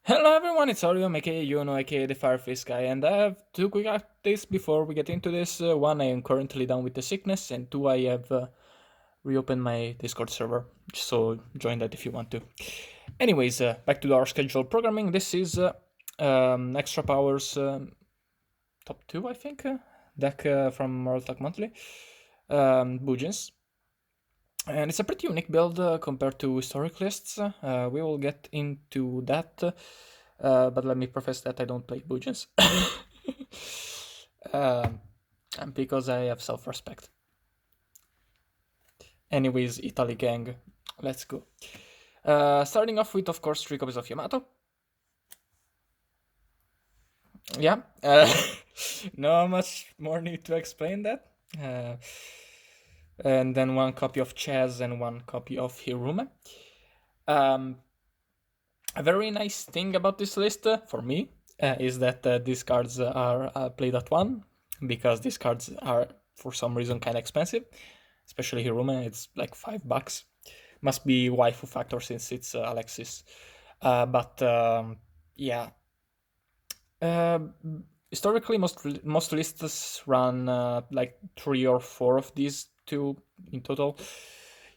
Hello everyone, it's Orium, aka Yuno, aka the Fireface guy, and I have two quick updates before we get into this. One, I am currently down with the sickness, and two, I have reopened my Discord server, so join that if you want to. Anyways, back to our scheduled programming. This is Extra Powers top 2, I think, deck from World Talk Monthly, Bujins. And it's a pretty unique build compared to historic lists. We will get into that, but let me preface that I don't play Bujins. um, and because I have self-respect. Anyways, Italy gang, let's go. Starting off with, of course, 3 copies of Yamato. Yeah, no much more need to explain that. And then 1 copy of Chaz and 1 copy of Hirume. A very nice thing about this list for me is that these cards are played at 1, because these cards are for some reason kind of expensive, especially Hirume. It's like $5. Must be waifu factor since it's Alexis. But yeah, uh, historically most lists run like 3 or 4 of these two in total.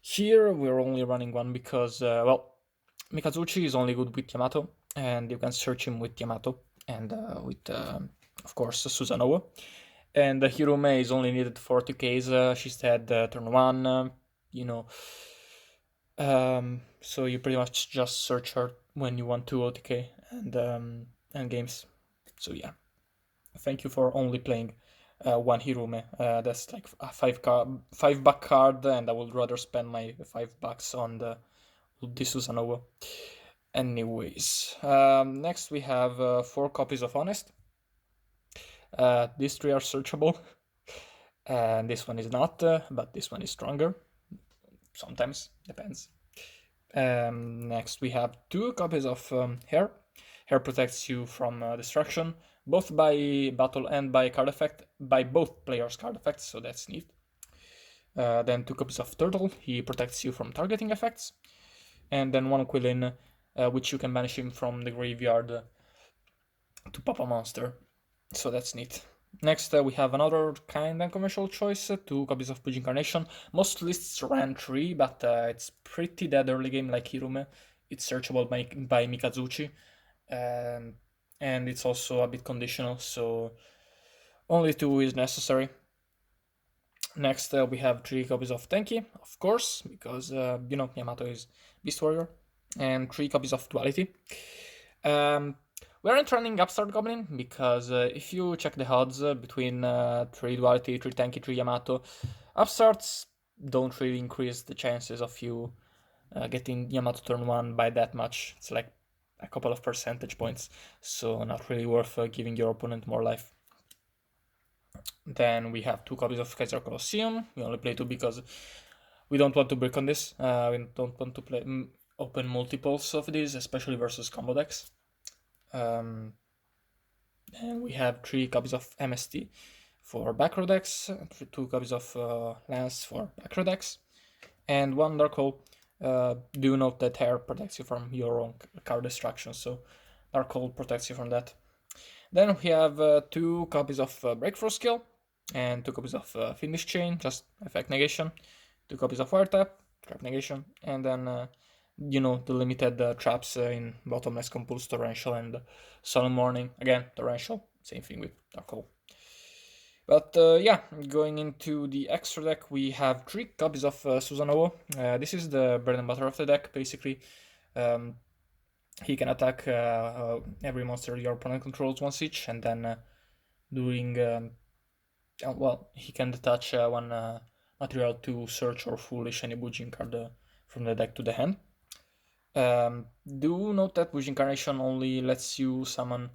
Here we're only running 1 because well, Mikazuchi is only good with Yamato, and you can search him with Yamato and with, of course, Susanoo. And Hirume is only needed for 2Ks. She's dead turn 1, you know. So you pretty much just search her when you want to OTK and games. So yeah, thank you for only playing 1 Hirume. That's like a 5 buck card, and I would rather spend my $5 on the Susanoo. Anyways, next we have 4 copies of Honest. These 3 are searchable, and this one is not, but this one is stronger. Sometimes, depends. Next we have 2 copies of Hair. Hair protects you from destruction, both by battle and by card effect, by both players' card effects, so that's neat. Then 2 copies of Turtle. He protects you from targeting effects. And then 1 Quillin, which you can banish him from the graveyard to pop a monster. So that's neat. Next, we have another kind of conventional choice, 2 copies of Bujin Incarnation. Most lists ran 3, but it's pretty dead early game like Hirume. It's searchable by Mikazuchi, and it's also a bit conditional, so only 2 is necessary. Next, we have 3 copies of Tenki, of course, because, Yamato is Beast Warrior, and 3 copies of Duality. We aren't running Upstart Goblin, because if you check the odds between 3 Duality, 3 Tenki, 3 Yamato, Upstarts don't really increase the chances of you getting Yamato turn 1 by that much. It's like a couple of percentage points, so not really worth giving your opponent more life. Then we have 2 copies of Kaiser Colosseum. We only play 2 because we don't want to break on this. We don't want to play open multiples of these, especially versus combo decks. And we have 3 copies of MST for backrow decks, 2 copies of Lance for backrow decks, and 1 Dark Hole. Do note that Hair protects you from your own card destruction, so Dark Hole protects you from that. Then we have 2 copies of Breakthrough Skill, and 2 copies of Finish Chain, just effect negation, 2 copies of Wiretap, trap negation, and then the limited traps in Bottomless Compulse, Torrential, and Solemn Morning. Again, Torrential, same thing with Dark Hole. But yeah, going into the extra deck, we have 3 copies of Susanoo. This is the bread and butter of the deck, basically. He can attack every monster your opponent controls once each, and then during he can detach 1 material to search or foolish any Bujin card from the deck to the hand. Do note that Bujin Incarnation only lets you summon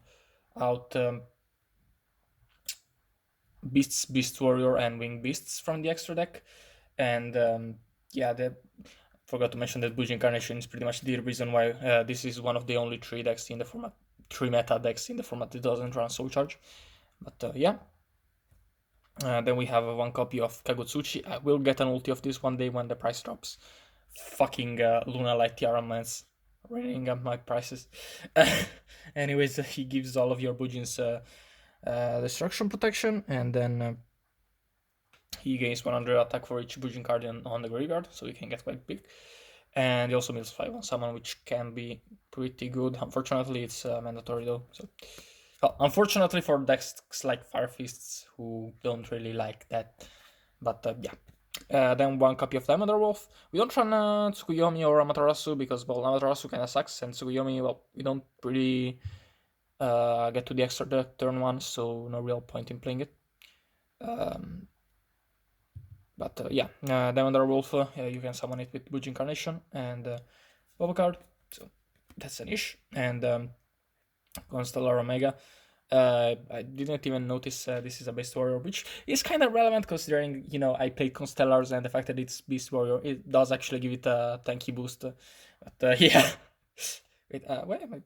out Beasts, Beast Warrior, and Winged Beasts from the extra deck, and forgot to mention that Bujin Incarnation is pretty much the reason why this is one of the only 3 decks in the format, 3 meta decks in the format that doesn't run Soul Charge. But yeah. Then we have 1 copy of Kagutsuchi. I will get an ulti of this one day when the price drops. Fucking Luna Light Tiara Lance. Running up my prices. Anyways, he gives all of your Bujins destruction protection, and then he gains 100 attack for each Bujin card on the graveyard, so he can get quite big. And he also mills 5 on summon, which can be pretty good. Unfortunately, it's mandatory though. So, well, unfortunately for decks like Fire Fists, who don't really like that. But yeah. Then one copy of Diamond Wolf. We don't run Tsukuyomi or Amaterasu because, well, Amaterasu kinda sucks, and Tsukuyomi, well, we don't really get to the extra turn one, so no real point in playing it. But yeah, Diamond Wolf, you can summon it with Bujin Incarnation and Bubble card, so that's an ish. And Constellar Omega. I didn't even notice this is a Beast Warrior, which is kind of relevant considering, you know, I played Constellars and the fact that it's Beast Warrior, it does actually give it a tanky boost. But yeah. Wait, where am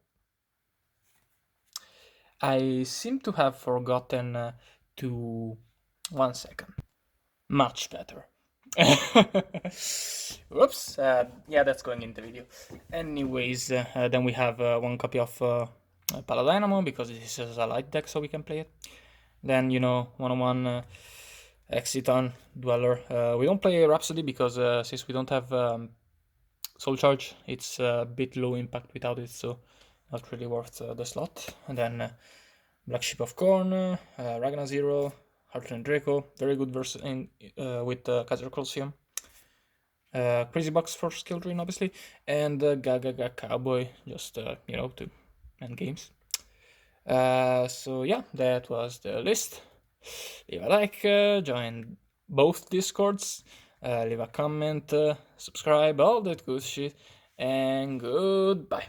I seem to have forgotten to... 1 second. Much better. Whoops. Yeah, that's going in the video. Anyways, then we have one copy of Paladynamo because this is a light deck, so we can play it. Then, you know, 1-on-1 Exiton, Dweller. We don't play Rhapsody because since we don't have Soul Charge, it's a bit low impact without it, so not really worth the slot. And then Black Sheep of Corn, Ragna Zero, Heartland Draco, very good verse in with Kaiser Colosseum. Crazy Box for skill drain, obviously, and Gaga Cowboy, just you know, to end games. So yeah, that was the list. Leave a like, join both Discords, leave a comment, subscribe, all that good shit, and goodbye.